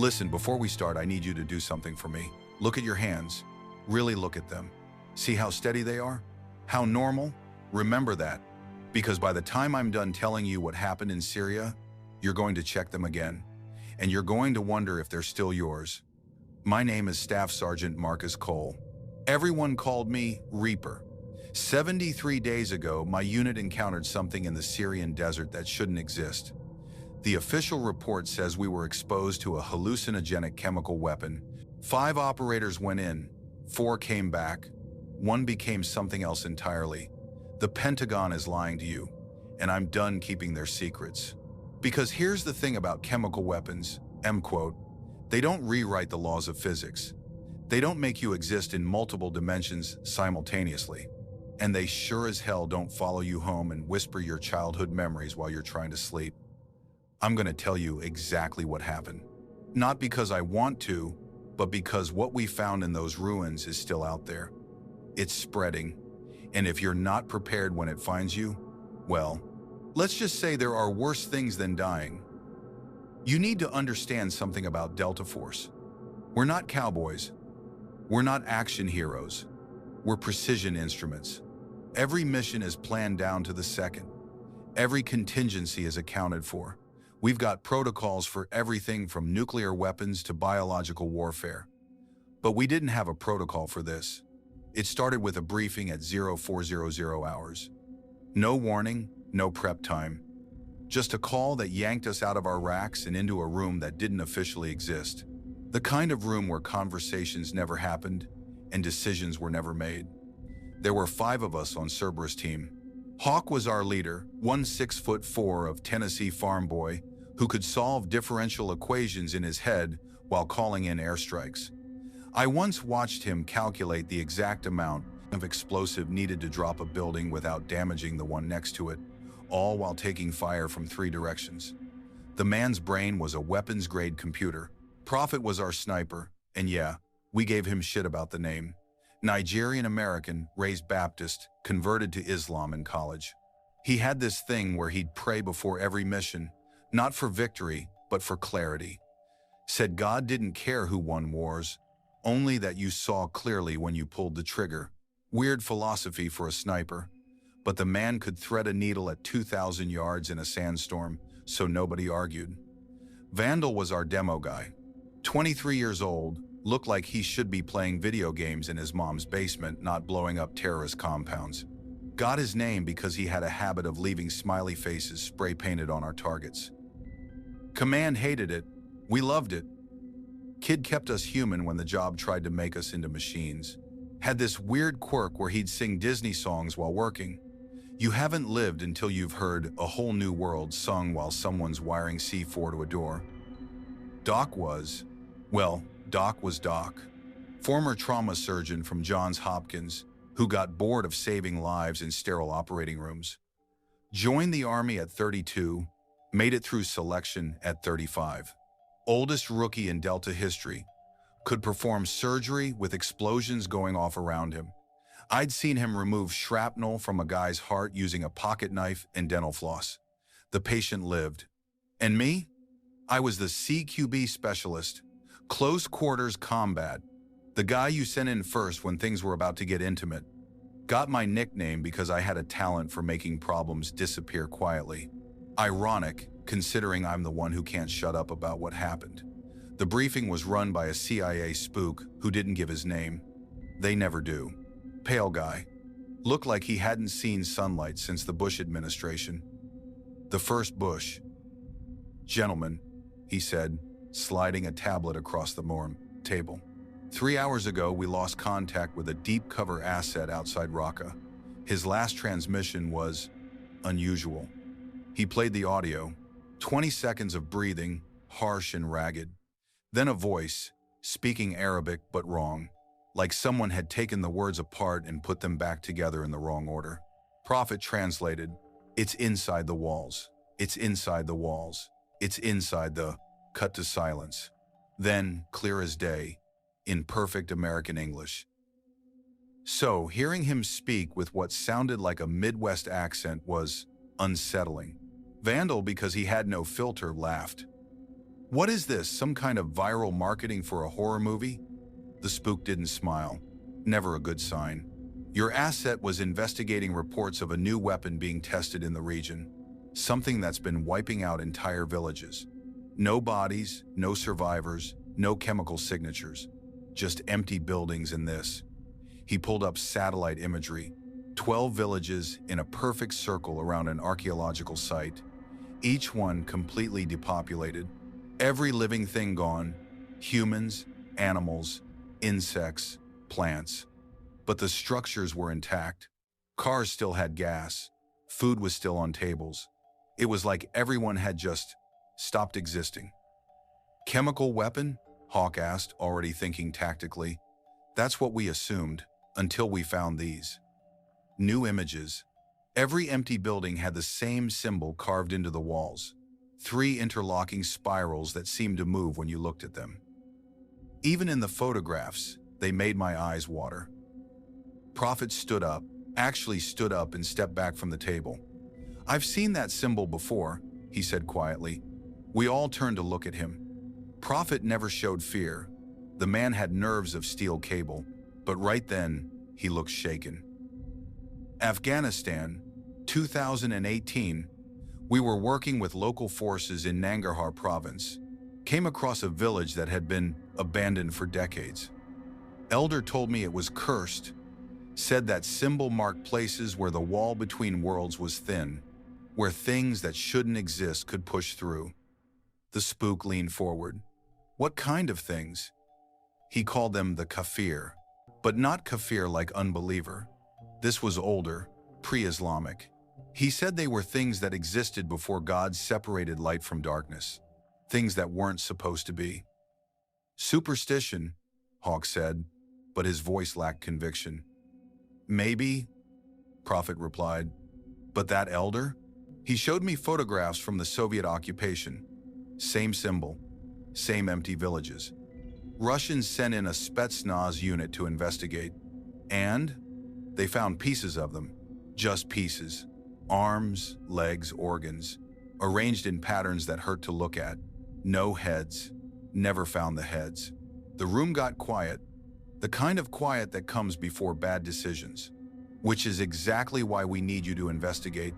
Listen, before we start, I need you to do something for me. Look at your hands. Really look at them. See how steady they are? How normal? Remember that, because by the time I'm done telling you what happened in Syria, you're going to check them again, and you're going to wonder if they're still yours. My name is Staff Sergeant Marcus Cole. Everyone called me Reaper. 73 days ago, my unit encountered something in the Syrian desert that shouldn't exist. The official report says we were exposed to a hallucinogenic chemical weapon. 5 operators went in, 4 came back, 1 became something else entirely. The Pentagon is lying to you, and I'm done keeping their secrets. Because here's the thing about chemical weapons, they don't rewrite the laws of physics. They don't make you exist in multiple dimensions simultaneously. And they sure as hell don't follow you home and whisper your childhood memories while you're trying to sleep. I'm going to tell you exactly what happened. Not because I want to, but because what we found in those ruins is still out there. It's spreading, and if you're not prepared when it finds you, well, let's just say there are worse things than dying. You need to understand something about Delta Force. We're not cowboys. We're not action heroes. We're precision instruments. Every mission is planned down to the second. Every contingency is accounted for. We've got protocols for everything from nuclear weapons to biological warfare. But we didn't have a protocol for this. It started with a briefing at 0400 hours. No warning, no prep time. Just a call that yanked us out of our racks and into a room that didn't officially exist. The kind of room where conversations never happened and decisions were never made. There were 5 of us on Cerberus Team. Hawk was our leader, one 6'4" of Tennessee farm boy who could solve differential equations in his head while calling in airstrikes. I once watched him calculate the exact amount of explosive needed to drop a building without damaging the one next to it, all while taking fire from 3 directions. The man's brain was a weapons-grade computer. Prophet was our sniper, and yeah, we gave him shit about the name. Nigerian-American, raised Baptist, converted to Islam in college. He had this thing where he'd pray before every mission, not for victory, but for clarity. Said God didn't care who won wars, only that you saw clearly when you pulled the trigger. Weird philosophy for a sniper, but the man could thread a needle at 2,000 yards in a sandstorm, so nobody argued. Vandal was our demo guy. 23 years old, looked like he should be playing video games in his mom's basement, not blowing up terrorist compounds. Got his name because he had a habit of leaving smiley faces spray-painted on our targets. Command hated it. We loved it. Kid kept us human when the job tried to make us into machines. Had this weird quirk where he'd sing Disney songs while working. You haven't lived until you've heard A Whole New World sung while someone's wiring C4 to a door. Doc was Doc. Former trauma surgeon from Johns Hopkins who got bored of saving lives in sterile operating rooms. Joined the Army at 32, made it through selection at 35. Oldest rookie in Delta history, could perform surgery with explosions going off around him. I'd seen him remove shrapnel from a guy's heart using a pocket knife and dental floss. The patient lived. And me? I was the CQB specialist, close quarters combat, the guy you sent in first when things were about to get intimate. Got my nickname because I had a talent for making problems disappear quietly. Ironic, considering I'm the one who can't shut up about what happened. The briefing was run by a CIA spook who didn't give his name. They never do. Pale guy. Looked like he hadn't seen sunlight since the Bush administration. The first Bush. Gentlemen, he said, sliding a tablet across the table. 3 hours ago, we lost contact with a deep cover asset outside Raqqa. His last transmission was unusual. He played the audio, 20 seconds of breathing, harsh and ragged. Then a voice, speaking Arabic but wrong, like someone had taken the words apart and put them back together in the wrong order. Prophet translated, "It's inside the walls. It's inside the walls. It's inside the..." Cut to silence. Then, clear as day, in perfect American English. So, hearing him speak with what sounded like a Midwest accent was unsettling. Vandal, because he had no filter, laughed. What is this, some kind of viral marketing for a horror movie? The spook didn't smile. Never a good sign. Your asset was investigating reports of a new weapon being tested in the region. Something that's been wiping out entire villages. No bodies, no survivors, no chemical signatures. Just empty buildings and this. He pulled up satellite imagery. 12 villages in a perfect circle around an archaeological site. Each one completely depopulated. Every living thing gone. Humans, animals, insects, plants. But the structures were intact. Cars still had gas. Food was still on tables. It was like everyone had just stopped existing. Chemical weapon? Hawk asked, already thinking tactically. That's what we assumed, until we found these. New images. Every empty building had the same symbol carved into the walls. 3 interlocking spirals that seemed to move when you looked at them. Even in the photographs, they made my eyes water. Prophet stood up, actually stood up and stepped back from the table. I've seen that symbol before, he said quietly. We all turned to look at him. Prophet never showed fear. The man had nerves of steel cable, but right then, he looked shaken. Afghanistan, 2018, we were working with local forces in Nangarhar province. Came across a village that had been abandoned for decades. Elder told me it was cursed. Said that symbol marked places where the wall between worlds was thin, where things that shouldn't exist could push through. The spook leaned forward. What kind of things? He called them the kafir, but not kafir like unbeliever. This was older, pre-Islamic. He said they were things that existed before God separated light from darkness, things that weren't supposed to be. Superstition, Hawk said, but his voice lacked conviction. Maybe, Prophet replied. But that elder? He showed me photographs from the Soviet occupation. Same symbol, same empty villages. Russians sent in a Spetsnaz unit to investigate. And they found pieces of them. Just pieces. Arms, legs, organs. Arranged in patterns that hurt to look at. No heads. Never found the heads. The room got quiet. The kind of quiet that comes before bad decisions. Which is exactly why we need you to investigate,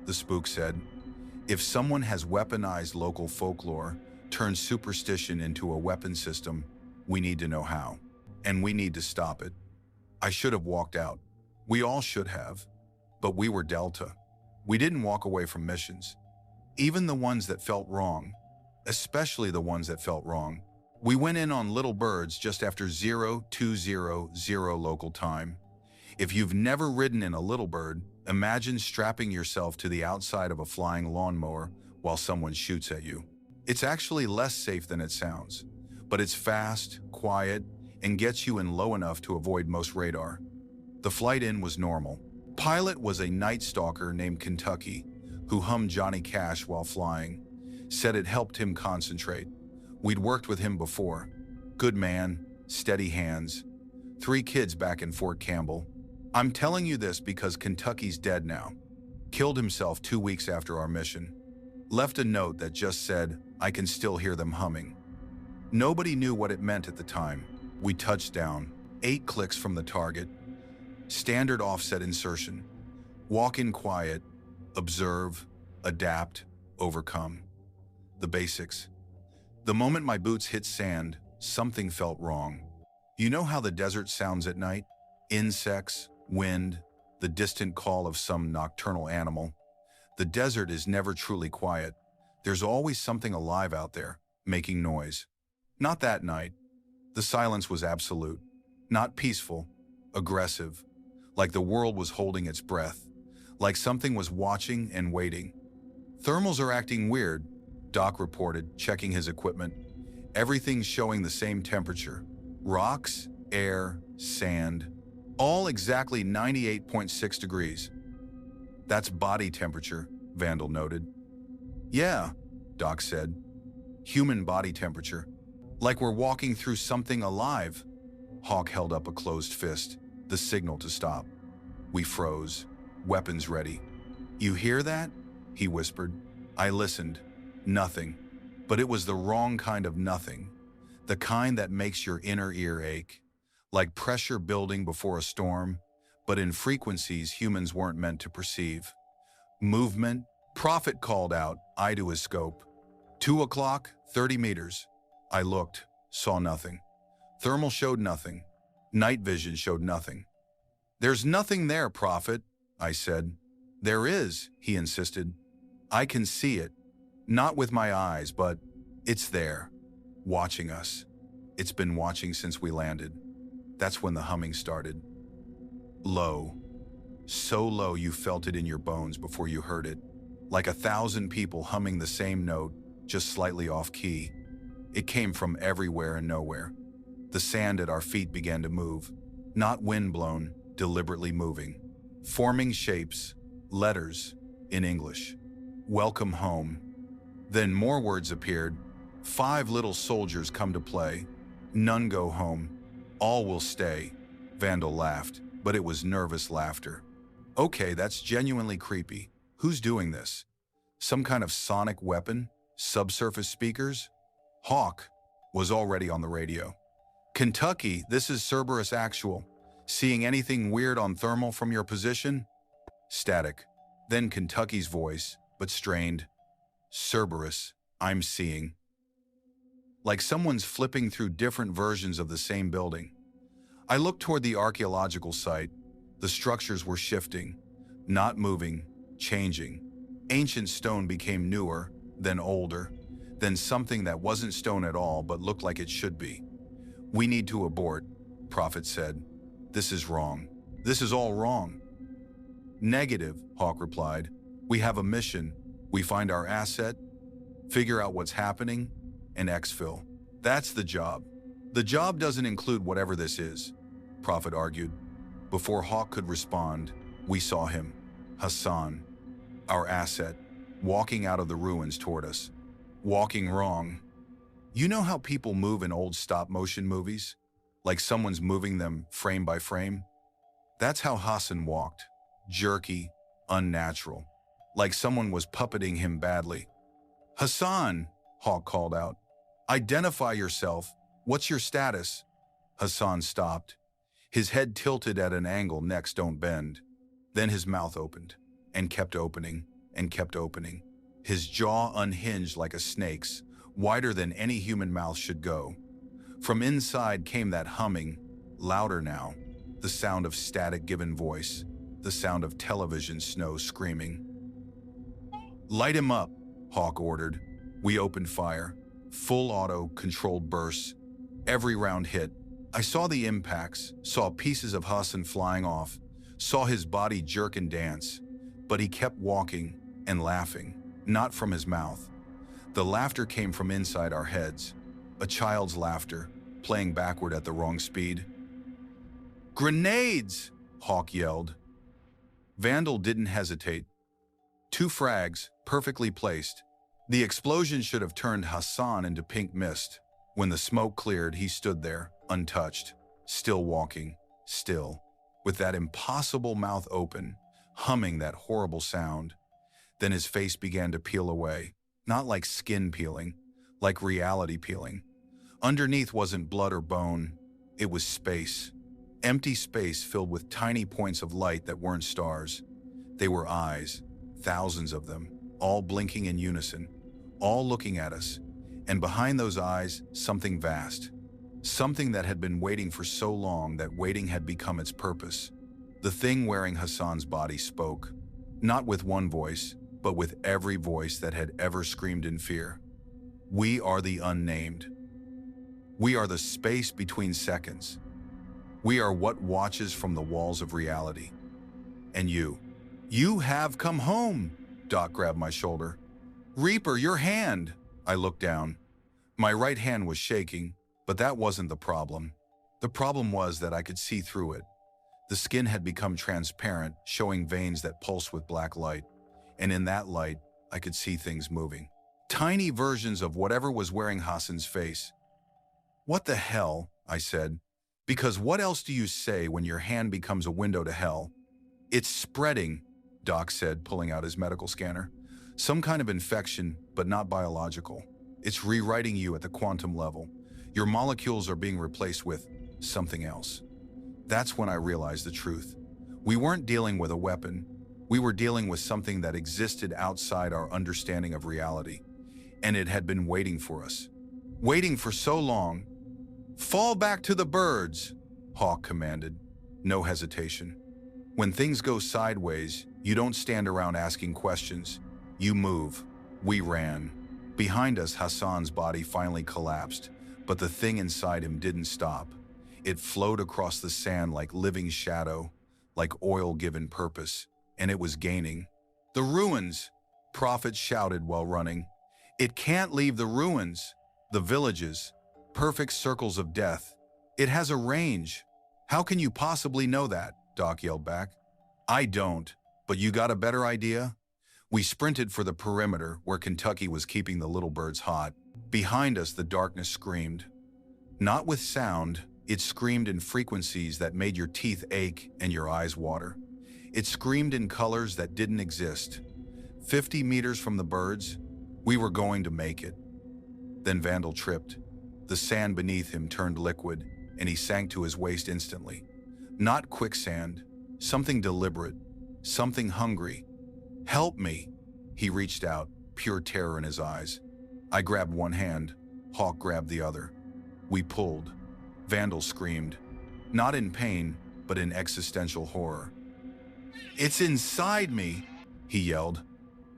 the spook said. If someone has weaponized local folklore, turned superstition into a weapon system, we need to know how. And we need to stop it. I should have walked out. We all should have. But we were Delta. We didn't walk away from missions. Even the ones that felt wrong, especially the ones that felt wrong. We went in on Little Birds just after 0200 local time. If you've never ridden in a Little Bird, imagine strapping yourself to the outside of a flying lawnmower while someone shoots at you. It's actually less safe than it sounds, but it's fast, quiet, and gets you in low enough to avoid most radar. The flight in was normal. Pilot was a night stalker named Kentucky, who hummed Johnny Cash while flying. Said it helped him concentrate. We'd worked with him before. Good man, steady hands. 3 kids back in Fort Campbell. I'm telling you this because Kentucky's dead now. Killed himself 2 weeks after our mission. Left a note that just said, I can still hear them humming. Nobody knew what it meant at the time. We touched down, 8 clicks from the target. Standard offset insertion. Walk in quiet, observe, adapt, overcome. The basics. The moment my boots hit sand, something felt wrong. You know how the desert sounds at night? Insects, wind, the distant call of some nocturnal animal. The desert is never truly quiet. There's always something alive out there, making noise. Not that night. The silence was absolute. Not peaceful, aggressive. Like the world was holding its breath. Like something was watching and waiting. Thermals are acting weird, Doc reported, checking his equipment. Everything's showing the same temperature. Rocks, air, sand. All exactly 98.6 degrees. That's body temperature, Vandal noted. Yeah, Doc said. Human body temperature. Like we're walking through something alive. Hawk held up a closed fist, the signal to stop. We froze, weapons ready. You hear that? He whispered. I listened. Nothing. But it was the wrong kind of nothing, the kind that makes your inner ear ache, like pressure building before a storm, but in frequencies humans weren't meant to perceive. Movement, Prophet called out, eye to his scope. 2 o'clock, 30 meters. I looked, saw nothing. Thermal showed nothing. Night vision showed nothing. There's nothing there, Prophet, I said. There is, he insisted. I can see it. Not with my eyes, but it's there, watching us. It's been watching since we landed. That's when the humming started. Low. So low you felt it in your bones before you heard it. Like 1,000 people humming the same note, just slightly off key. It came from everywhere and nowhere. The sand at our feet began to move, not wind-blown, deliberately moving, forming shapes, letters, in English. Welcome home. Then more words appeared. 5 little soldiers come to play. None go home. All will stay. Vandal laughed, but it was nervous laughter. Okay, that's genuinely creepy. Who's doing this? Some kind of sonic weapon? Subsurface speakers? Hawk was already on the radio. Kentucky, this is Cerberus Actual. Seeing anything weird on thermal from your position? Static. Then Kentucky's voice, but strained. Cerberus, I'm seeing. Like someone's flipping through different versions of the same building. I looked toward the archaeological site. The structures were shifting, not moving, changing. Ancient stone became newer, then older, then something that wasn't stone at all but looked like it should be. We need to abort, Prophet said. This is wrong. This is all wrong. Negative, Hawk replied. We have a mission. We find our asset, figure out what's happening, and exfil. That's the job. The job doesn't include whatever this is, Prophet argued. Before Hawk could respond, we saw him, Hassan, our asset, walking out of the ruins toward us. Walking wrong. You know how people move in old stop-motion movies? Like someone's moving them frame by frame? That's how Hassan walked. Jerky, unnatural. Like someone was puppeting him badly. Hassan, Hawk called out. Identify yourself. What's your status? Hassan stopped. His head tilted at an angle necks don't bend. Then his mouth opened, and kept opening, and kept opening. His jaw unhinged like a snake's, wider than any human mouth should go. From inside came that humming, louder now, the sound of static given voice, the sound of television snow screaming. Light him up, Hawk ordered. We opened fire. Full auto, controlled bursts. Every round hit. I saw the impacts, saw pieces of Hassan flying off, saw his body jerk and dance, but he kept walking and laughing, not from his mouth. The laughter came from inside our heads, a child's laughter, playing backward at the wrong speed. Grenades! Hawk yelled. Vandal didn't hesitate. 2 frags, perfectly placed. The explosion should have turned Hassan into pink mist. When the smoke cleared, he stood there, untouched, still walking, still, with that impossible mouth open, humming that horrible sound. Then his face began to peel away, not like skin peeling, like reality peeling. Underneath wasn't blood or bone, it was space. Empty space filled with tiny points of light that weren't stars. They were eyes, thousands of them, all blinking in unison, all looking at us. And behind those eyes, something vast. Something that had been waiting for so long that waiting had become its purpose. The thing wearing Hassan's body spoke, not with one voice, but with every voice that had ever screamed in fear. We are the unnamed. We are the space between seconds. We are what watches from the walls of reality. And you have come home, Doc grabbed my shoulder. Reaper, your hand! I looked down. My right hand was shaking, but that wasn't the problem. The problem was that I could see through it. The skin had become transparent, showing veins that pulsed with black light. And in that light, I could see things moving. Tiny versions of whatever was wearing Hassan's face. What the hell? I said. Because what else do you say when your hand becomes a window to hell? It's spreading, Doc said, pulling out his medical scanner. Some kind of infection, but not biological. It's rewriting you at the quantum level. Your molecules are being replaced with something else. That's when I realized the truth. We weren't dealing with a weapon. We were dealing with something that existed outside our understanding of reality. And it had been waiting for us. Waiting for so long. "Fall back to the birds," Hawk commanded. No hesitation. When things go sideways, you don't stand around asking questions. You move. We ran. Behind us, Hassan's body finally collapsed, but the thing inside him didn't stop. It flowed across the sand like living shadow, like oil given purpose, and it was gaining. "The ruins," Prophet shouted while running. "It can't leave the ruins. The villages, perfect circles of death. It has a range." "How can you possibly know that?" Doc yelled back. "I don't, but you got a better idea?" We sprinted for the perimeter where Kentucky was keeping the little birds hot. Behind us, the darkness screamed. Not with sound, it screamed in frequencies that made your teeth ache and your eyes water. It screamed in colors that didn't exist. 50 meters from the birds, we were going to make it. Then Vandal tripped. The sand beneath him turned liquid, and he sank to his waist instantly. Not quicksand, something deliberate, something hungry. "Help me!" He reached out, pure terror in his eyes. I grabbed one hand, Hawk grabbed the other. We pulled. Vandal screamed, not in pain, but in existential horror. "It's inside me," he yelled.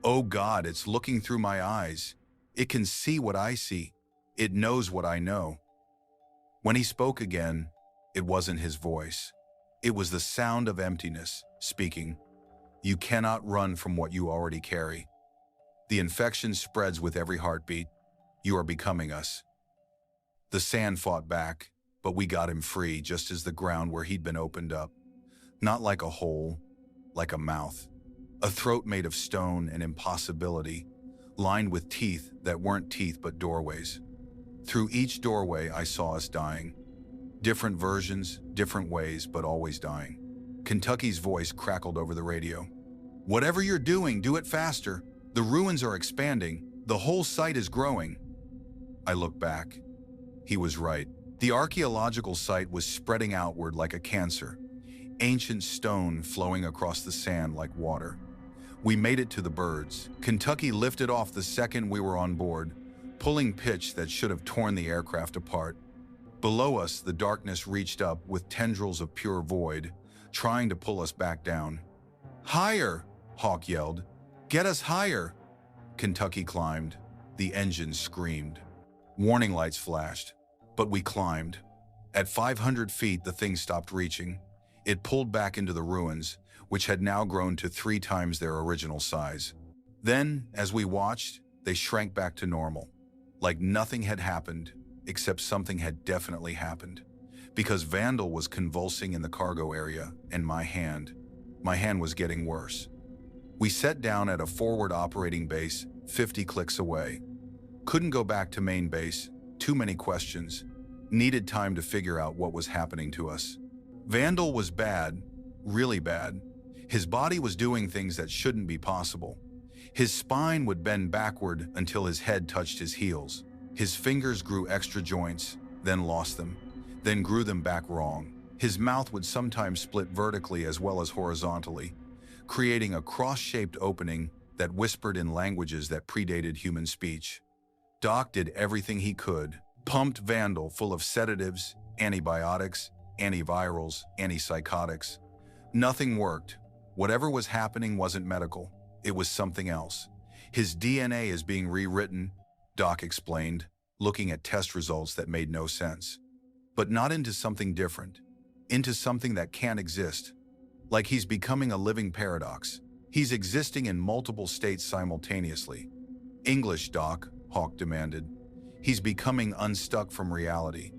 "Oh God, it's looking through my eyes. It can see what I see. It knows what I know." When he spoke again, it wasn't his voice. It was the sound of emptiness speaking. "You cannot run from what you already carry. The infection spreads with every heartbeat. You are becoming us." The sand fought back, but we got him free just as the ground where he'd been opened up. Not like a hole, like a mouth. A throat made of stone and impossibility, lined with teeth that weren't teeth but doorways. Through each doorway, I saw us dying. Different versions, different ways, but always dying. Kentucky's voice crackled over the radio. "Whatever you're doing, do it faster. The ruins are expanding. The whole site is growing." I looked back. He was right. The archaeological site was spreading outward like a cancer. Ancient stone flowing across the sand like water. We made it to the birds. Kentucky lifted off the second we were on board, pulling pitch that should have torn the aircraft apart. Below us, the darkness reached up with tendrils of pure void, trying to pull us back down. "Higher!" Hawk yelled. "Get us higher!" Kentucky climbed. The engines screamed. Warning lights flashed, but we climbed. At 500 feet, the thing stopped reaching. It pulled back into the ruins, which had now grown to 3 times their original size. Then, as we watched, they shrank back to normal, like nothing had happened, except something had definitely happened. Because Vandal was convulsing in the cargo area, and my hand was getting worse. We set down at a forward operating base 50 clicks away. Couldn't go back to main base, too many questions. Needed time to figure out what was happening to us. Vandal was bad, really bad. His body was doing things that shouldn't be possible. His spine would bend backward until his head touched his heels. His fingers grew extra joints, then lost them, then grew them back wrong. His mouth would sometimes split vertically as well as horizontally, creating a cross-shaped opening that whispered in languages that predated human speech. Doc did everything he could, pumped Vandal full of sedatives, antibiotics, antivirals, antipsychotics. Nothing worked. Whatever was happening wasn't medical. It was something else. His DNA is being rewritten, Doc explained, looking at test results that made no sense. But not into something different, into something that can't exist. Like he's becoming a living paradox. He's existing in multiple states simultaneously. "English, Doc," Hawk demanded. "He's becoming unstuck from reality.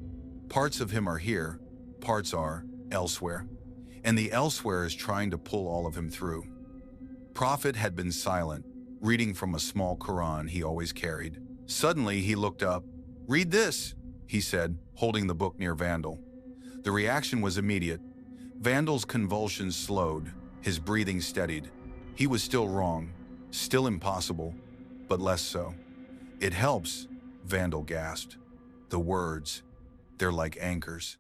Parts of him are here, parts are elsewhere. And the elsewhere is trying to pull all of him through." Prophet had been silent, reading from a small Quran he always carried. Suddenly, he looked up. "Read this," he said, holding the book near Vandal. The reaction was immediate. Vandal's convulsions slowed, his breathing steadied. He was still wrong, still impossible, but less so. "It helps," Vandal gasped. The words, they're like anchors.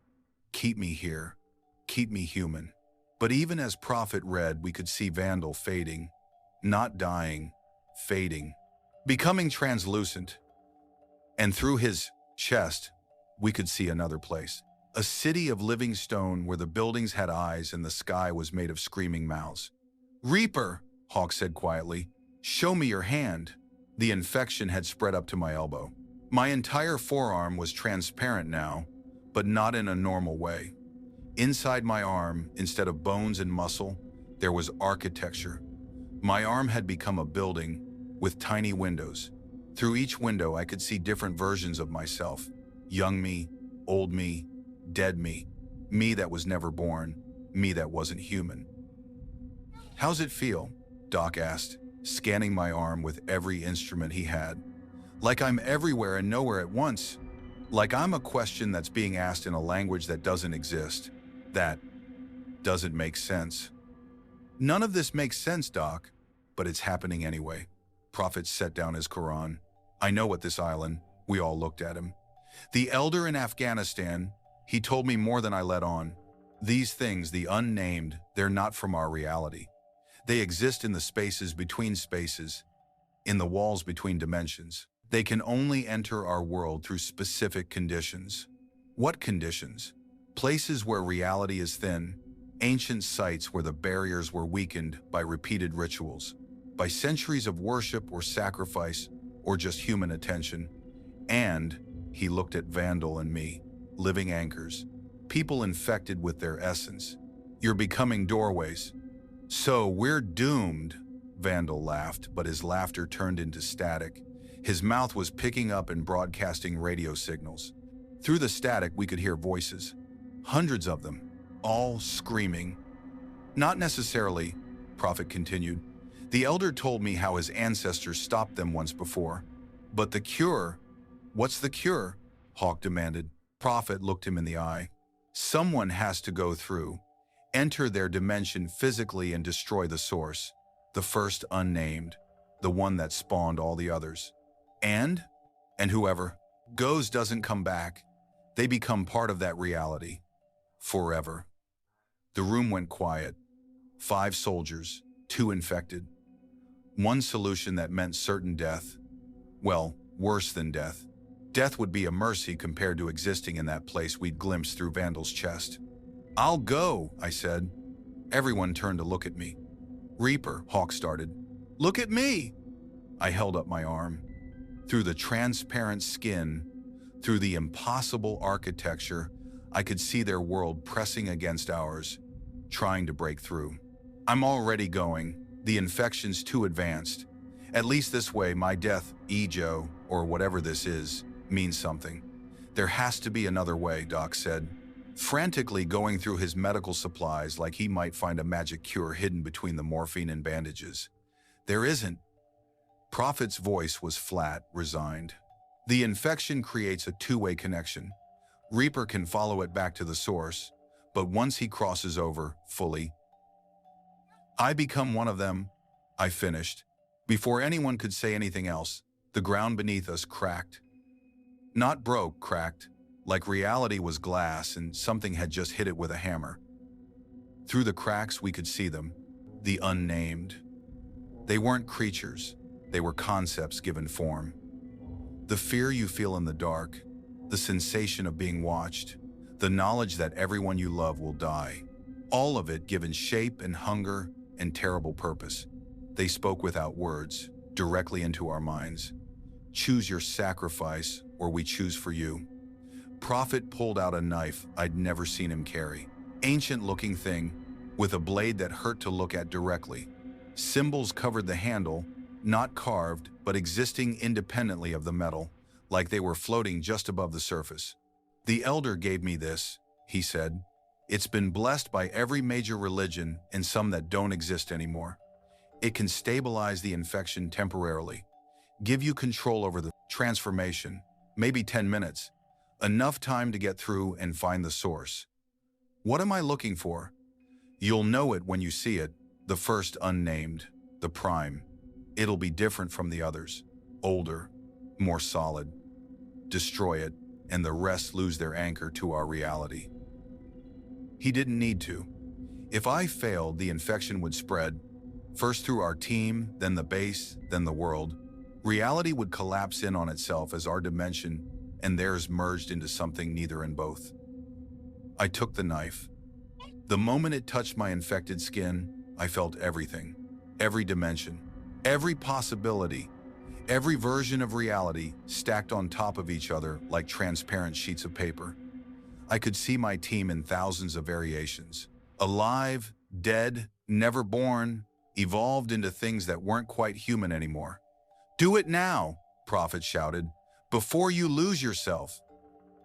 Keep me here. Keep me human. But even as Prophet read, we could see Vandal fading. Not dying, fading. Becoming translucent. And through his chest, we could see another place. A city of living stone where the buildings had eyes and the sky was made of screaming mouths. Reaper, Hawk said quietly, show me your hand. The infection had spread up to my elbow. My entire forearm was transparent now, but not in a normal way. Inside my arm, instead of bones and muscle, there was architecture. My arm had become a building with tiny windows. Through each window, I could see different versions of myself. Young me, old me, dead me, me that was never born, me that wasn't human. How's it feel? Doc asked, scanning my arm with every instrument he had. Like I'm everywhere and nowhere at once. Like I'm a question that's being asked in a language that doesn't exist. That doesn't make sense. None of this makes sense, Doc, but it's happening anyway. Prophet set down his Quran. I know what this island. We all looked at him. The elder in Afghanistan, he told me more than I let on. These things, the unnamed, they're not from our reality. They exist in the spaces between spaces, in the walls between dimensions. They can only enter our world through specific conditions. What conditions? Places where reality is thin, ancient sites where the barriers were weakened by repeated rituals, by centuries of worship or sacrifice, or just human attention. And he looked at Vandal and me, living anchors, people infected with their essence. You're becoming doorways. So we're doomed, Vandal laughed, but his laughter turned into static. His mouth was picking up and broadcasting radio signals. Through the static, we could hear voices. Hundreds of them, all screaming. Not necessarily, Prophet continued. The elder told me how his ancestors stopped them once before. But the cure? What's the cure? Hawk demanded. Prophet looked him in the eye. Someone has to go through, enter their dimension physically and destroy the source, the first unnamed, the one that spawned all the others. And whoever goes doesn't come back. They become part of that reality. Forever. The room went quiet. 5 soldiers, 2 infected. One solution that meant certain death. Well, worse than death. Death would be a mercy compared to existing in that place we'd glimpsed through Vandal's chest. I'll go, I said. Everyone turned to look at me. Reaper, Hawk started. Look at me! I held up my arm. Through the transparent skin, through the impossible architecture, I could see their world pressing against ours, trying to break through. I'm already going. The infection's too advanced. At least this way, my death, Ejo, or whatever this is, means something. There has to be another way, Doc said, frantically going through his medical supplies like he might find a magic cure hidden between the morphine and bandages. There isn't. Prophet's voice was flat, resigned. The infection creates a two-way connection. Reaper can follow it back to the source, but once he crosses over fully, I become one of them, I finished. Before anyone could say anything else, the ground beneath us cracked. Not broke, cracked, like reality was glass and something had just hit it with a hammer. Through the cracks we could see them, the unnamed. They weren't creatures, they were concepts given form. The fear you feel in the dark, the sensation of being watched, the knowledge that everyone you love will die, all of it given shape and hunger and terrible purpose. They spoke without words, directly into our minds. Choose your sacrifice, or we choose for you. Prophet pulled out a knife I'd never seen him carry. Ancient-looking thing, with a blade that hurt to look at directly. Symbols covered the handle, not carved, but existing independently of the metal, like they were floating just above the surface. The elder gave me this, he said. It's been blessed by every major religion and some that don't exist anymore. It can stabilize the infection temporarily, give you control over the transformation, maybe 10 minutes, enough time to get through and find the source. What am I looking for? You'll know it when you see it, the first unnamed, the prime. It'll be different from the others, older, more solid. destroy it, and the rest lose their anchor to our reality. He didn't need to. If I failed, the infection would spread, first through our team, then the base, then the world. Reality would collapse in on itself as our dimension and theirs merged into something neither and both. I took the knife. The moment it touched my infected skin, I felt everything, every dimension, every possibility, every version of reality stacked on top of each other like transparent sheets of paper. I could see my team in thousands of variations. Alive, dead, never born, evolved into things that weren't quite human anymore. "Do it now," Prophet shouted, "before you lose yourself."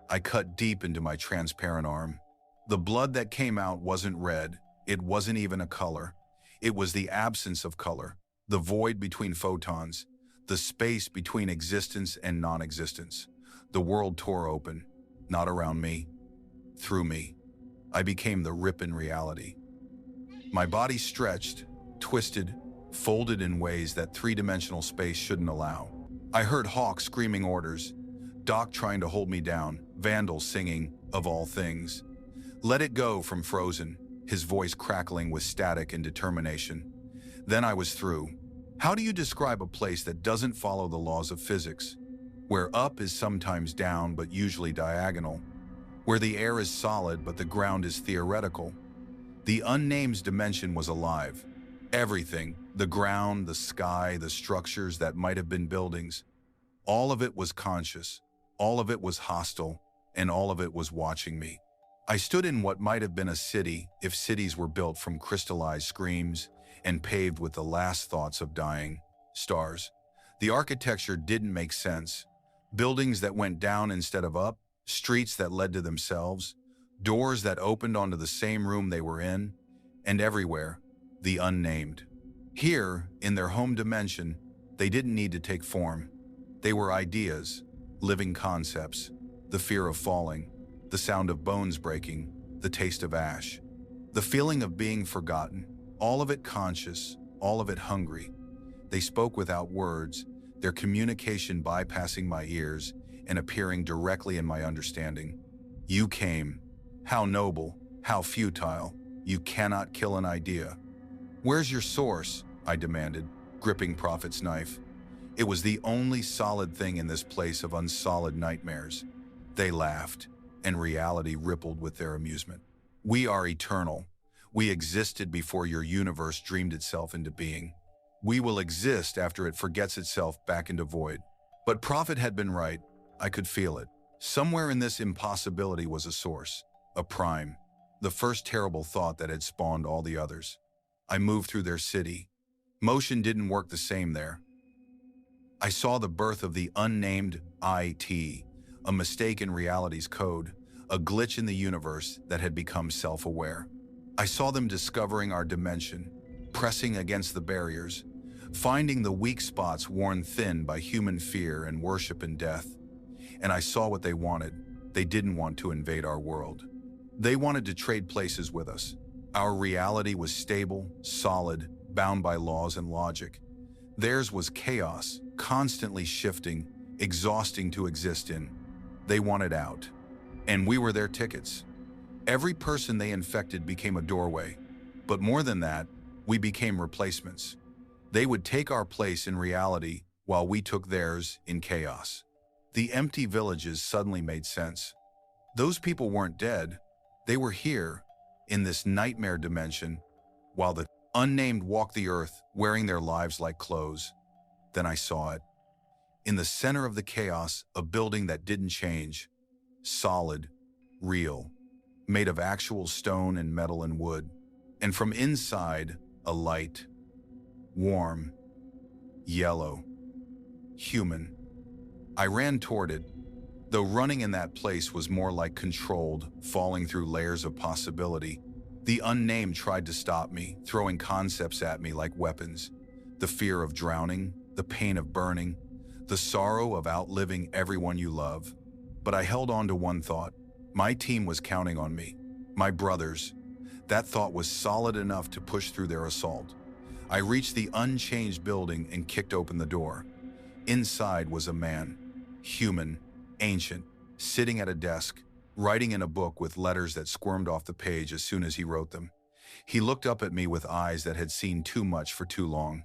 I cut deep into my transparent arm. The blood that came out wasn't red. It wasn't even a color. It was the absence of color, the void between photons, the space between existence and non-existence. The world tore open, not around me, through me. I became the rip in reality. My body stretched, twisted, folded in ways that three-dimensional space shouldn't allow. I heard Hawk screaming orders, Doc trying to hold me down, Vandal singing, of all things. "Let it go," from Frozen, his voice crackling with static and determination. Then I was through. How do you describe a place that doesn't follow the laws of physics? Where up is sometimes down but usually diagonal? Where the air is solid but the ground is theoretical? The unnamed dimension was alive. Everything, the ground, the sky, the structures that might have been buildings, all of it was conscious, all of it was hostile, and all of it was watching me. I stood in what might have been a city if cities were built from crystallized screams and paved with the last thoughts of dying stars. The architecture didn't make sense. Buildings that went down instead of up, streets that led to themselves, doors that opened onto the same room they were in, and everywhere, the unnamed. Here, in their home dimension, they didn't need to take form. They were ideas, living concepts, the fear of falling, the sound of bones breaking, the taste of ash, the feeling of being forgotten, all of it conscious, all of it hungry. They spoke without words, their communication bypassing my ears and appearing directly in my understanding. "You came. How noble, how futile. You cannot kill an idea." "Where's your source?" I demanded, gripping Prophet's knife. It was the only solid thing in this place of unsolid nightmares. They laughed, and reality rippled with their amusement. "We are eternal. We existed before your universe dreamed itself into being. We will exist after it forgets itself back into void." But Prophet had been right. I could feel it. Somewhere in this impossibility was a source, a prime, the first terrible thought that had spawned all the others. I moved through their city. Motion didn't work the same there. I saw the birth of the unnamed IT, a mistake in reality's code, a glitch in the universe that had become self-aware. I saw them discovering our dimension, pressing against the barriers, finding the weak spots worn thin by human fear and worship and death. And I saw what they wanted. They didn't want to invade our world. They wanted to trade places with us. Our reality was stable, solid, bound by laws and logic. Theirs was chaos, constantly shifting, exhausting to exist in. They wanted out. And we were their tickets. Every person they infected became a doorway. But more than that, we became replacements. They would take our place in reality while we took theirs in chaos. The empty villages suddenly made sense. Those people weren't dead. They were here, in this nightmare dimension, while the unnamed walked the earth, wearing their lives like clothes. Then I saw it. In the center of the chaos, a building that didn't change. Solid, real, made of actual stone and metal and wood. And from inside, a light. Warm, yellow, human. I ran toward it, though running in that place was more like controlled, falling through layers of possibility. The unnamed tried to stop me, throwing concepts at me like weapons. The fear of drowning, the pain of burning, the sorrow of outliving everyone you love. But I held on to one thought. My team was counting on me. My brothers. That thought was solid enough to push through their assault. I reached the unchanged building and kicked open the door. Inside was a man. Human, ancient, sitting at a desk, writing in a book with letters that squirmed off the page as soon as he wrote them. He looked up at me with eyes that had seen too much for too long.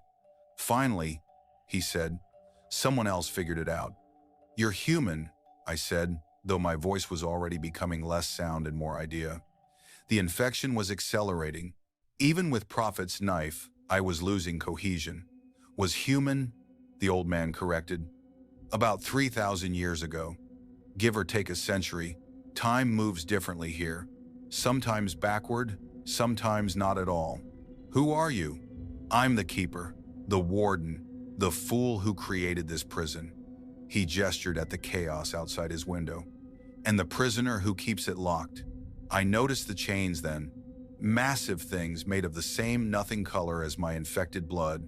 Finally, he said, someone else figured it out. You're human, I said, though my voice was already becoming less sound and more idea. The infection was accelerating. Even with Prophet's knife, I was losing cohesion. Was human, the old man corrected. About 3,000 years ago. Give or take a century, time moves differently here. Sometimes backward, sometimes not at all. Who are you? I'm the keeper, the warden, the fool who created this prison. He gestured at the chaos outside his window. And the prisoner who keeps it locked. I noticed the chains then. Massive things made of the same nothing color as my infected blood,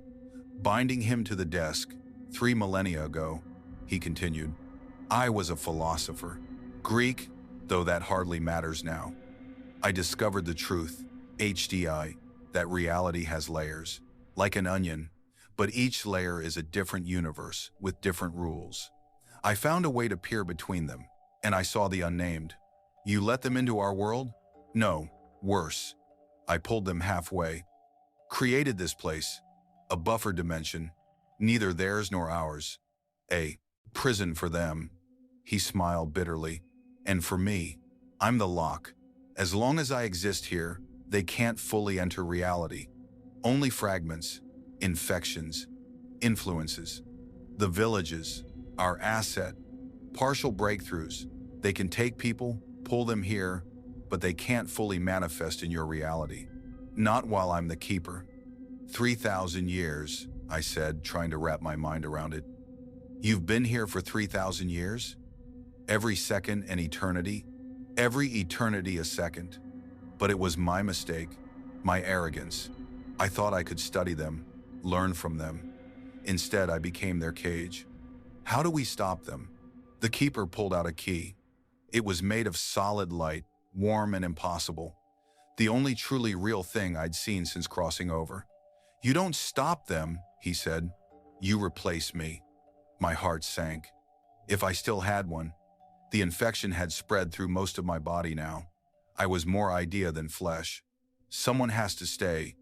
binding him to the desk 3 millennia ago, he continued. I was a philosopher. Greek, though that hardly matters now. I discovered the truth, HDI, that reality has layers, like an onion, but each layer is a different universe with different rules. I found a way to peer between them, and I saw the unnamed. You let them into our world? No, worse. I pulled them halfway. Created this place, a buffer dimension, neither theirs nor ours. A prison for them. He smiled bitterly. And for me, I'm the lock. As long as I exist here, they can't fully enter reality. Only fragments, infections, influences. The villages, our asset, partial breakthroughs. They can take people, pull them here, but they can't fully manifest in your reality. Not while I'm the keeper. 3,000 years, I said, trying to wrap my mind around it. You've been here for 3,000 years? Every second an eternity? Every eternity a second. But it was my mistake, my arrogance. I thought I could study them, learn from them. Instead, I became their cage. How do we stop them? The keeper pulled out a key. It was made of solid light, warm and impossible. The only truly real thing I'd seen since crossing over. You don't stop them, he said. You replace me. My heart sank. If I still had one. The infection had spread through most of my body now. I was more idea than flesh. Someone has to stay.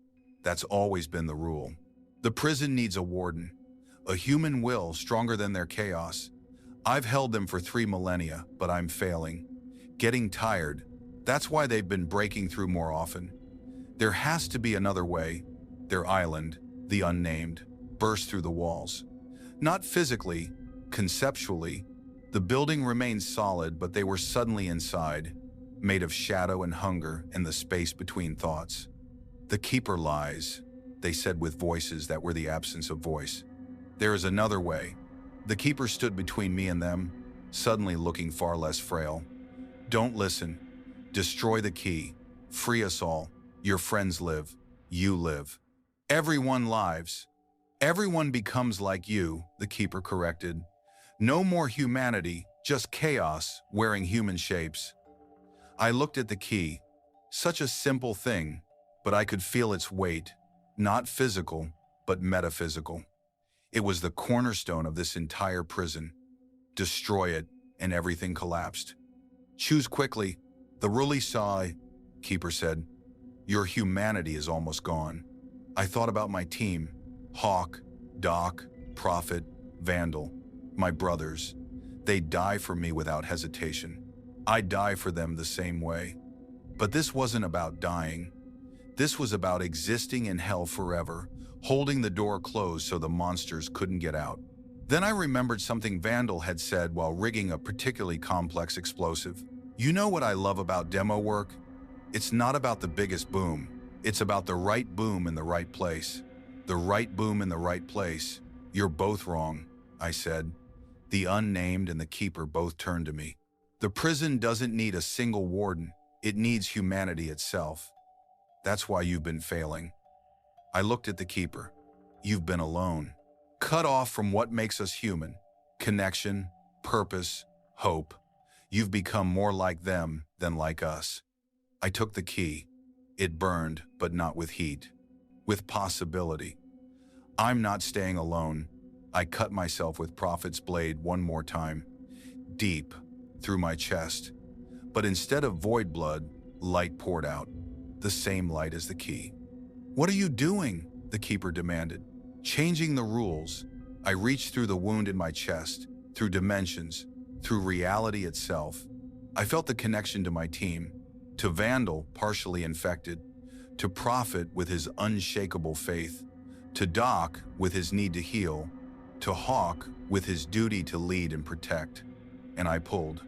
That's always been the rule. The prison needs a warden. A human will stronger than their chaos. I've held them for 3 millennia, but I'm failing. Getting tired. That's why they've been breaking through more often. There has to be another way. Their island, the unnamed, burst through the walls. Not physically, conceptually. The building remained solid, but they were suddenly inside, made of shadow and hunger and the space between thoughts. The keeper lies, they said with voices that were the absence of voice. There is another way. The keeper stood between me and them, suddenly looking far less frail. Don't listen. Destroy the key. Free us all. Your friends live. You live. Everyone lives. Everyone becomes like you, the keeper corrected. No more humanity, just chaos wearing human shapes. I looked at the key. Such a simple thing, but I could feel its weight. Not physical, but metaphysical. It was the cornerstone of this entire prison. Destroy it, and everything collapsed. Choose quickly. The Ruli Sai, Keeper said. Your humanity is almost gone. I thought about my team. Hawk, Doc, Prophet, Vandal. My brothers. They'd die for me without hesitation. I'd die for them the same way. But this wasn't about dying. This was about existing in hell forever, holding the door closed so the monsters couldn't get out. Then I remembered something Vandal had said while rigging a particularly complex explosive. You know what I love about demo work? It's not about the biggest boom. It's about the right boom in the right place. The right boom in the right place. You're both wrong, I said. The unnamed and the keeper both turned to me. The prison doesn't need a single warden. It needs humanity itself. That's why you've been failing. I looked at the keeper. You've been alone. Cut off from what makes us human. Connection, purpose, hope. You've become more like them than like us. I took the key. It burned, but not with heat. With possibility. I'm not staying alone. I cut myself with Prophet's blade one more time. deep, through my chest. But instead of void blood, light poured out, the same light as the key. "What are you doing?" the keeper demanded. "Changing the rules." I reached through the wound in my chest, through dimensions, through reality itself. I felt the connection to my team, to Vandal, partially infected, to Prophet with his unshakable faith, to Doc with his need to heal, to Hawk with his duty to lead and protect. And I pulled.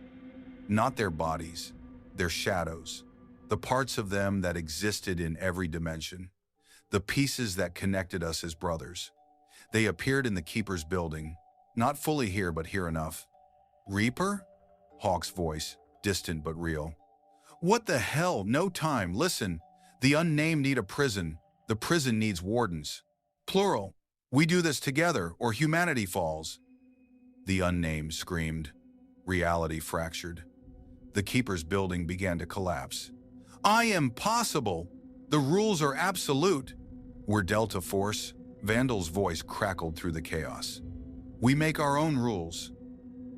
Not their bodies, their shadows, the parts of them that existed in every dimension, the pieces that connected us as brothers. They appeared in the Keeper's building, not fully here but here enough. "Reaper?" Hawk's voice, distant but real. "What the hell? No time. Listen, the unnamed need a prison. The prison needs wardens. Plural. We do this together or humanity falls." The unnamed screamed. Reality fractured. The Keeper's building began to collapse. "I am possible. The rules are absolute. We're Delta Force." Vandal's voice crackled through the chaos. "We make our own rules."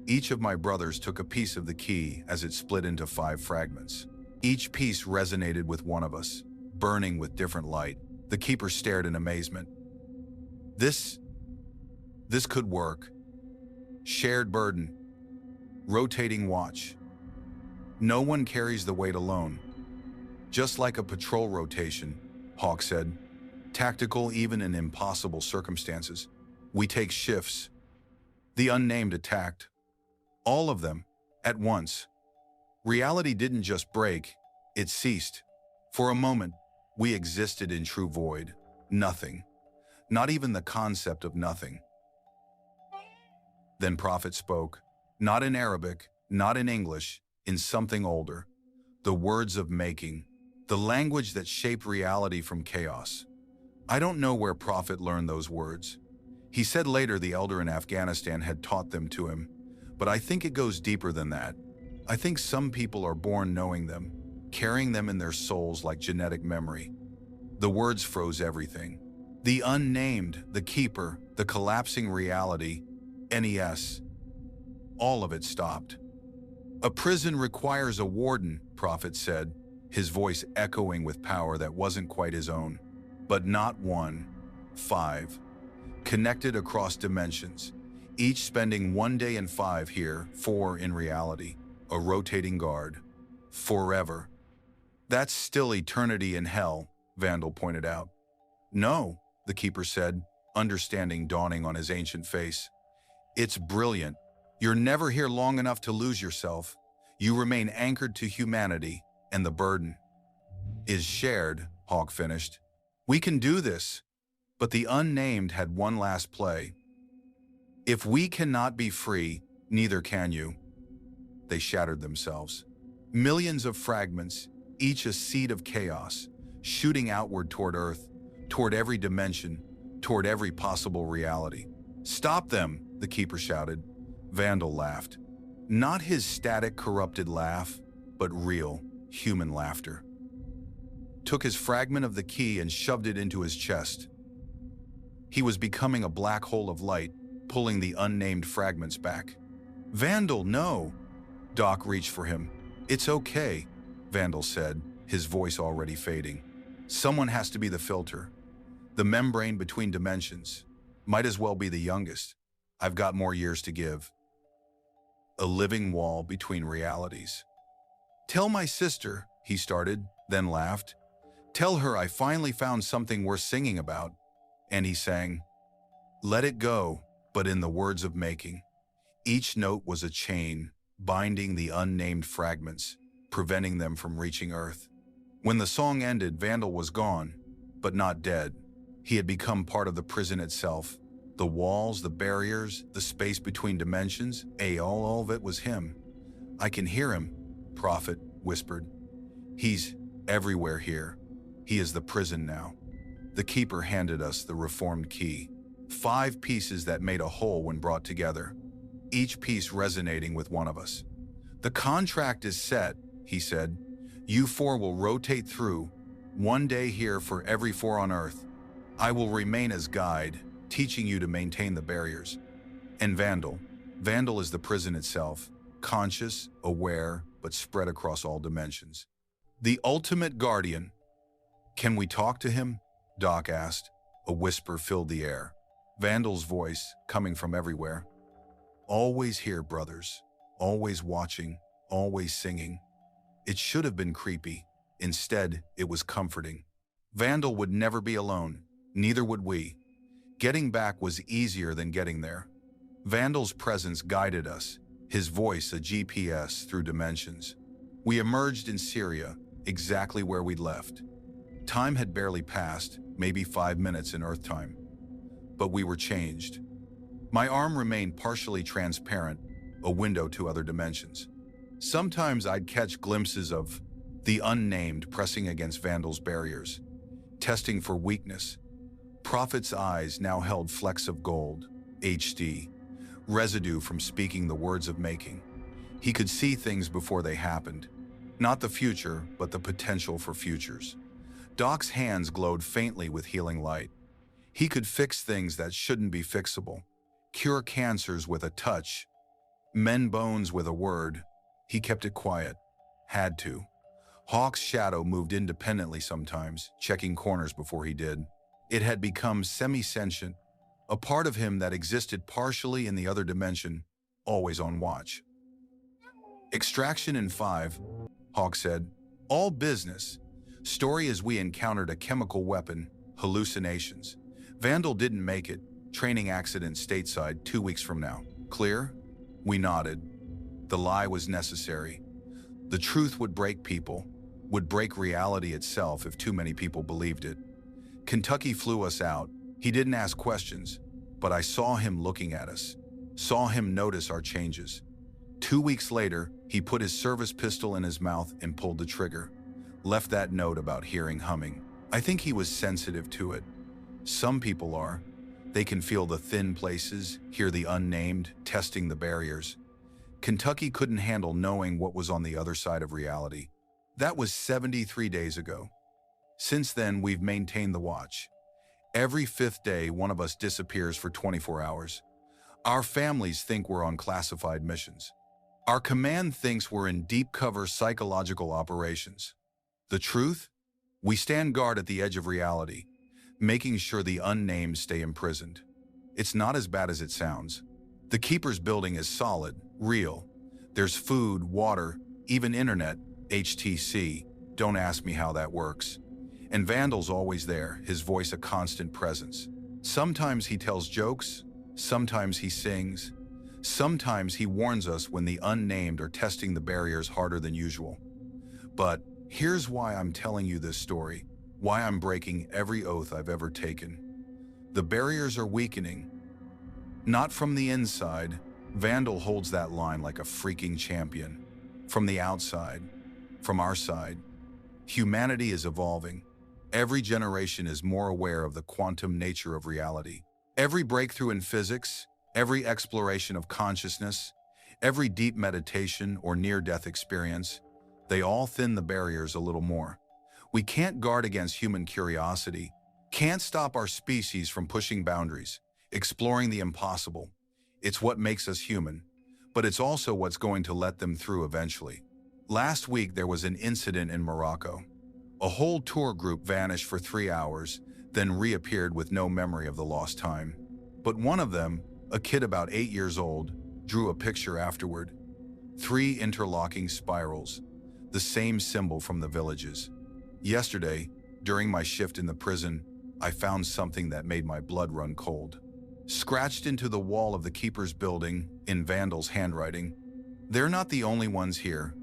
Each of my brothers took a piece of the key as it split into 5 fragments. Each piece resonated with one of us, burning with different light. The Keeper stared in amazement. This could work. Shared burden. Rotating watch. No one carries the weight alone. Just like a patrol rotation, Hawk said. Tactical even in impossible circumstances. We take shifts. The unnamed attacked. All of them, at once. Reality didn't just break, it ceased. For a moment, we existed in true void. Nothing. Not even the concept of nothing. Then Prophet spoke, not in Arabic, not in English, in something older. The words of making, the language that shaped reality from chaos. I don't know where Prophet learned those words. He said later the elder in Afghanistan had taught them to him, but I think it goes deeper than that. I think some people are born knowing them, carrying them in their souls like genetic memory. The words froze everything. The unnamed, the keeper, the collapsing reality, NES. All of it stopped. A prison requires a warden, Prophet said, his voice echoing with power that wasn't quite his own. But not one, 5. Connected across dimensions, each spending 1 day in 5 here, 4 in reality. A rotating guard. Forever. That's still eternity in hell, Vandal pointed out. No, the keeper said, understanding dawning on his ancient face. It's brilliant. You're never here long enough to lose yourself. You remain anchored to humanity, and the burden is shared, Hawk finished. We can do this. But the unnamed had one last play. If we cannot be free, neither can you. They shattered themselves. Millions of fragments, each a seed of chaos, shooting outward toward Earth, toward every dimension, toward every possible reality. Stop them, the keeper shouted. Vandal laughed. Not his static, corrupted laugh, but real, human laughter. Took his fragment of the key and shoved it into his chest. He was becoming a black hole of light, pulling the unnamed fragments back. Vandal, no! Doc reached for him. It's okay, Vandal said, his voice already fading. Someone has to be the filter. The membrane between dimensions. Might as well be the youngest. I've got more years to give. A living wall between realities. Tell my sister, he started, then laughed. Tell her I finally found something worth singing about. And he sang, Let it go, but in the words of making. Each note was a chain, binding the unnamed fragments, preventing them from reaching Earth. When the song ended, Vandal was gone, but not dead. He had become part of the prison itself. The walls, the barriers, the space between dimensions, all of it was him. I can hear him, Prophet whispered. He's everywhere here. He is the prison now. The keeper handed us the reformed key. 5 pieces that made a whole when brought together, each piece resonating with one of us. The contract is set, he said. You 4 will rotate through, 1 day here for every 4 on Earth. I will remain as guide, teaching you to maintain the barriers. And Vandal is the prison itself. conscious, aware, but spread across all dimensions. The ultimate guardian. Can we talk to him? Doc asked. A whisper filled the air. Vandal's voice, coming from everywhere. Always here, brothers. Always watching, always singing. It should have been creepy. Instead, it was comforting. Vandal would never be alone. Neither would we. Getting back was easier than getting there. Vandal's presence guided us, his voice a GPS through dimensions. We emerged in Syria, exactly where we'd left. Time had barely passed, maybe 5 minutes in Earth time. But we were changed. My arm remained partially transparent, a window to other dimensions. Sometimes I'd catch glimpses of the unnamed pressing against Vandal's barriers, testing for weakness. Prophet's eyes now held flecks of gold, HD, residue from speaking the words of making. He could see things before they happened. Not the future, but the potential for futures. Doc's hands glowed faintly with healing light. He could fix things that shouldn't be fixable. Cure cancers with a touch. Mend bones with a word. He kept it quiet. Had to. Hawk's shadow moved independently sometimes, checking corners before he did. It had become semi-sentient, a part of him that existed partially in the other dimension, always on watch. Extraction in 5, Hawk said. All business. Story as we encountered a chemical weapon, hallucinations. Vandal didn't make it. Training accident stateside 2 weeks from now. Clear? We nodded. The lie was necessary. The truth would break people, would break reality itself if too many people believed it. Kentucky flew us out. He didn't ask questions, but I saw him looking at us, saw him notice our changes. 2 weeks later, he put his service pistol in his mouth and pulled the trigger. Left that note about hearing humming. I think he was sensitive to it. Some people are. They can feel the thin places, hear the unnamed, testing the barriers. Kentucky couldn't handle knowing what was on the other side of reality. That was 73 days ago. Since then, we've maintained the watch. Every 5th day, one of us disappears for 24 hours. Our families think we're on classified missions. Our command thinks we're in deep cover psychological operations. The truth? We stand guard at the edge of reality, making sure the unnamed stay imprisoned. It's not as bad as it sounds. The Keeper's building is solid, real. There's food, water, even internet, HTC. Don't ask me how that works. And Vandal's always there, his voice a constant presence. Sometimes he tells jokes, sometimes he sings, sometimes he warns us when the unnamed are testing the barriers harder than usual. But here's why I'm telling you this story, why I'm breaking every oath I've ever taken. The barriers are weakening. Not from the inside. Vandal holds that line like a freaking champion. From the outside, from our side. Humanity is evolving. Every generation is more aware of the quantum nature of reality. Every breakthrough in physics, every exploration of consciousness, every deep meditation or near-death experience, they all thin the barriers a little more. We can't guard against human curiosity, can't stop our species from pushing boundaries, exploring the impossible. It's what makes us human, but it's also what's going to let them through eventually. Last week, there was an incident in Morocco. A whole tour group vanished for 3 hours, then reappeared with no memory of the lost time. But one of them, a kid about 8 years old, drew a picture afterward. 3 interlocking spirals, the same symbol from the villages. Yesterday, during my shift in the prison, I found something that made my blood run cold. Scratched into the wall of the Keeper's building, in Vandal's handwriting. They're not the only ones here.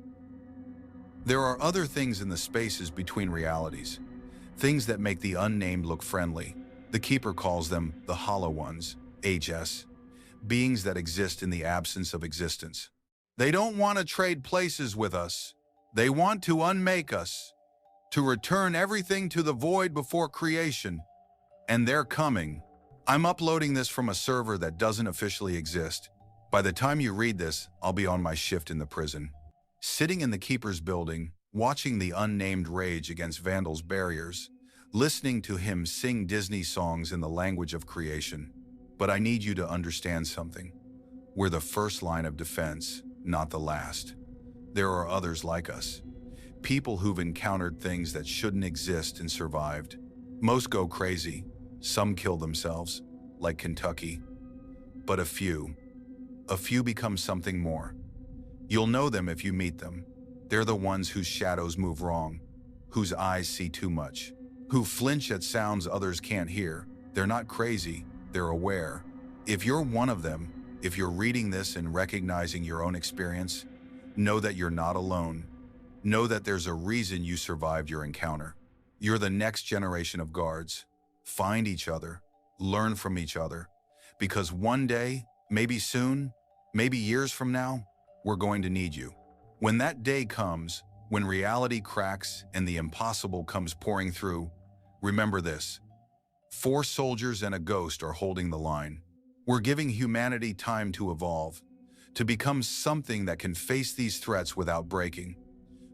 There are other things in the spaces between realities, things that make the unnamed look friendly. The Keeper calls them the Hollow Ones, HS, beings that exist in the absence of existence. They don't want to trade places with us. They want to unmake us, to return everything to the void before creation. And they're coming. I'm uploading this from a server that doesn't officially exist. By the time you read this, I'll be on my shift in the prison. Sitting in the Keeper's building, watching the unnamed rage against Vandal's barriers, listening to him sing Disney songs in the language of creation. But I need you to understand something. We're the first line of defense. not the last. There are others like us. People who've encountered things that shouldn't exist and survived. Most go crazy. Some kill themselves, like Kentucky. But a few become something more. You'll know them if you meet them. They're the ones whose shadows move wrong, whose eyes see too much, who flinch at sounds others can't hear. They're not crazy, they're aware. If you're one of them, if you're reading this and recognizing your own experience, know that you're not alone. Know that there's a reason you survived your encounter. You're the next generation of guards. Find each other, learn from each other, because one day, maybe soon, maybe years from now, we're going to need you. When that day comes, when reality cracks and the impossible comes pouring through, remember this: 4 soldiers and a ghost are holding the line. We're giving humanity time to evolve, to become something that can face these threats without breaking.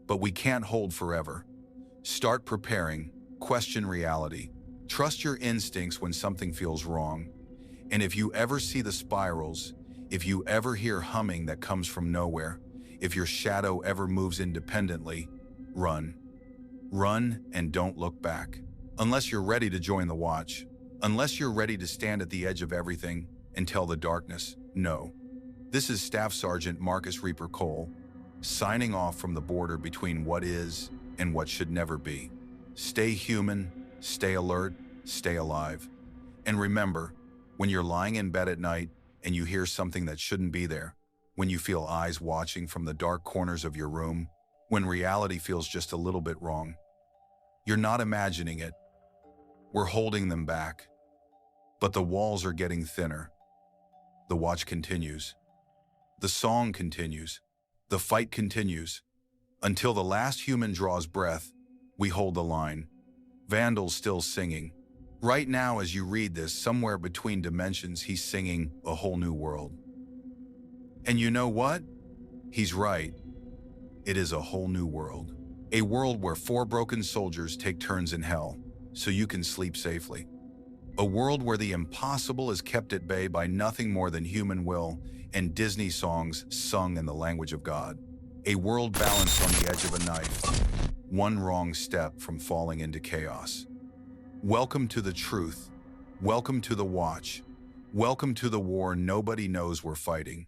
But we can't hold forever. Start preparing, question reality, trust your instincts when something feels wrong. And if you ever see the spirals, if you ever hear humming that comes from nowhere, if your shadow ever moves independently, run. Run and don't look back. Unless you're ready to join the watch, unless you're ready to stand at the edge of everything and tell the darkness, no. This is Staff Sergeant Marcus Reaper Cole, signing off from the border between what is and what should never be. Stay human, stay alert, stay alive. And remember, when you're lying in bed at night and you hear something that shouldn't be there, when you feel eyes watching from the dark corners of your room, when reality feels just a little bit wrong, you're not imagining it. We're holding them back. But the walls are getting thinner. The watch continues. The song continues. The fight continues. Until the last human draws breath, we hold the line. Vandal's still singing. Right now, as you read this, somewhere between dimensions, he's singing A Whole New World. And you know what? He's right. It is a whole new world. A world where 4 broken soldiers take turns in hell, so you can sleep safely. A world where the impossible is kept at bay by nothing more than human will and Disney songs sung in the language of God. A world balanced on the edge of a knife, one wrong step from falling into chaos. Welcome to the truth. Welcome to the watch. Welcome to the war nobody knows we're fighting.